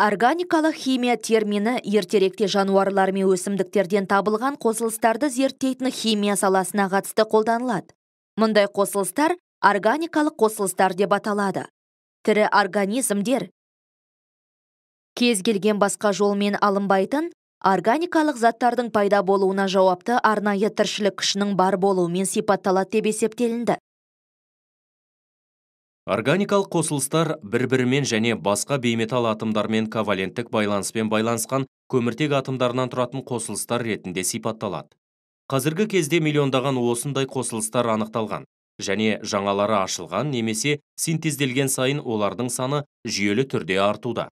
Органикалық химия термині ертеректе жануарлар мен өсімдіктерден табылған қосылыстарды зерттейтін химия саласына қатысты қолданылады. Мұндай қосылыстар органикалық қосылыстар деп аталады. Тірі организмдер кез келген басқа жолмен алынбайтын органикалық заттардың пайда болуына жауапты арнайы тіршілік күшінің бар болуымен сипатталады деп есептелінді. Органикалық қосылыстар бір-бірімен және басқа бейметалл атомдармен коваленттік байланыспен байланысқан көміртек атомдарынан тұратын қосылыстар ретінде сипатталады. Қазіргі кезде миллиондаған осындай қосылыстар анықталған және жаңалары ашылған немесе синтезделген сайын олардың саны жүйелі түрде артуда.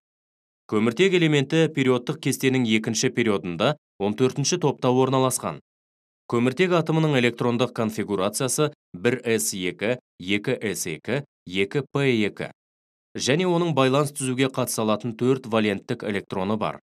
Көміртек элементі периодтық кестенің екінші периодында 14-ші топта орналасқан. Көміртек атомының электрондық конфигурациясы 1s2, 2s2, 2p2 және оның байланыс түзуге қатыса алатын 4 валенттік электроны бар.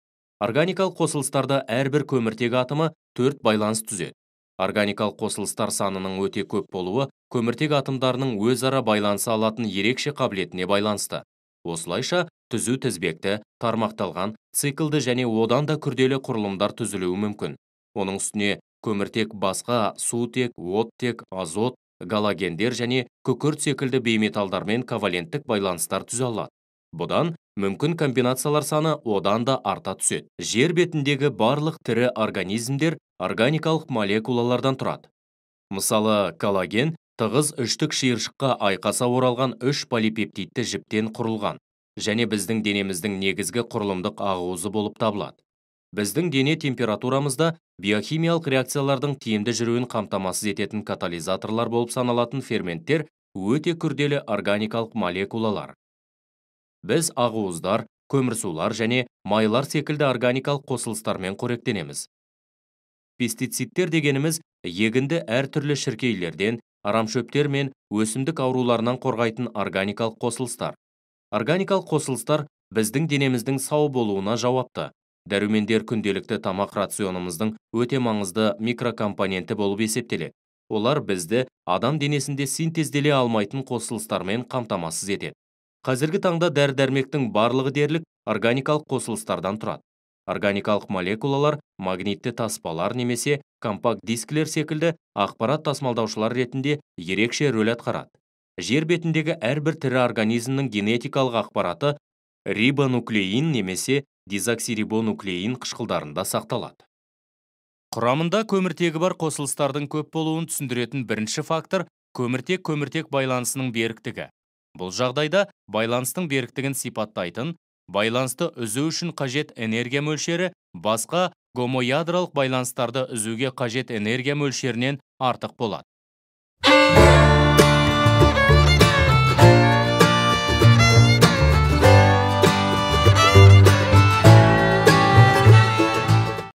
Органикалық қосылыстарда әрбір көміртек атомы 4 байланыс түзеді. Органикалық қосылыстар санының өте көп болуы көміртек атомдарының өзара байланыса алатын ерекше қабілетіне байланысты. Осылайша түзу тізбекті, тармақталған, циклді және одан да күрделі құрылымдар түзілуі мүмкін. Оның үстіне көміртек басқа сутек, оттек, азот, галогендер және күкірт секілді бейметалдармен коваленттік байланыстар түзе алады. Бұдан мүмкін комбинациялар саны одан да арта түседі. Жер бетіндегі барлық тірі организмдер органикалық молекулалардан тұрады. Мысалы, коллаген тығыз үштік шиыршыққа айқаса оралған 3 полипептидті жіптен құрылған және біздің денеміздің негізгі құрылымдық ағуызы болып табылады. Біздің дене температурамызда биохимиялық реакциялардың тиімді жүруін қамтамасыз ететін катализаторлар болып саналатын ферменттер өте күрделі органикалық молекулалар. Біз ағуыздар, көмірсулар және майлар секілді органикалық қосылыстармен қоректенеміз. Пестицидтер дегеніміз егінді әртүрлі шіркейлерден, арамшөптер мен өсімдік ауруларынан қорғайтын органикалық қосылыстар. Органикалық қосылыстар біздің денеміздің сау болуына жауапты. Дәрумендер күнделікті тамақ рационымыздың өте маңызды микрокомпоненті болып есептеледі. Олар бізді адам денесінде синтезделе алмайтын қосылыстармен қамтамасыз етеді. Қазіргі таңда дәрі-дәрмектің барлығы дерлік органикалық қосылыстардан тұрады. Органикалық молекулалар магнитті таспалар немесе компакт дискілер секілді ақпарат тасымалдаушылар ретінде ерекше рөл атқарады. Жер бетіндегі әрбір тірі организмнің генетикалық ақпараты рибонуклеин немесе дезоксирибонуклеин қышқылдарында сақталады. Құрамында көміртегі бар қосылыстардың көп болуын түсіндіретін бірінші фактор көміртек байланысының беріктігі. Бұл жағдайда байланыстың беріктігін сипаттайтын байланысты үзу үшін қажет энергия мөлшері басқа гомоядралық байланыстарды үзуге қажет энергия мөлшерінен артық болады.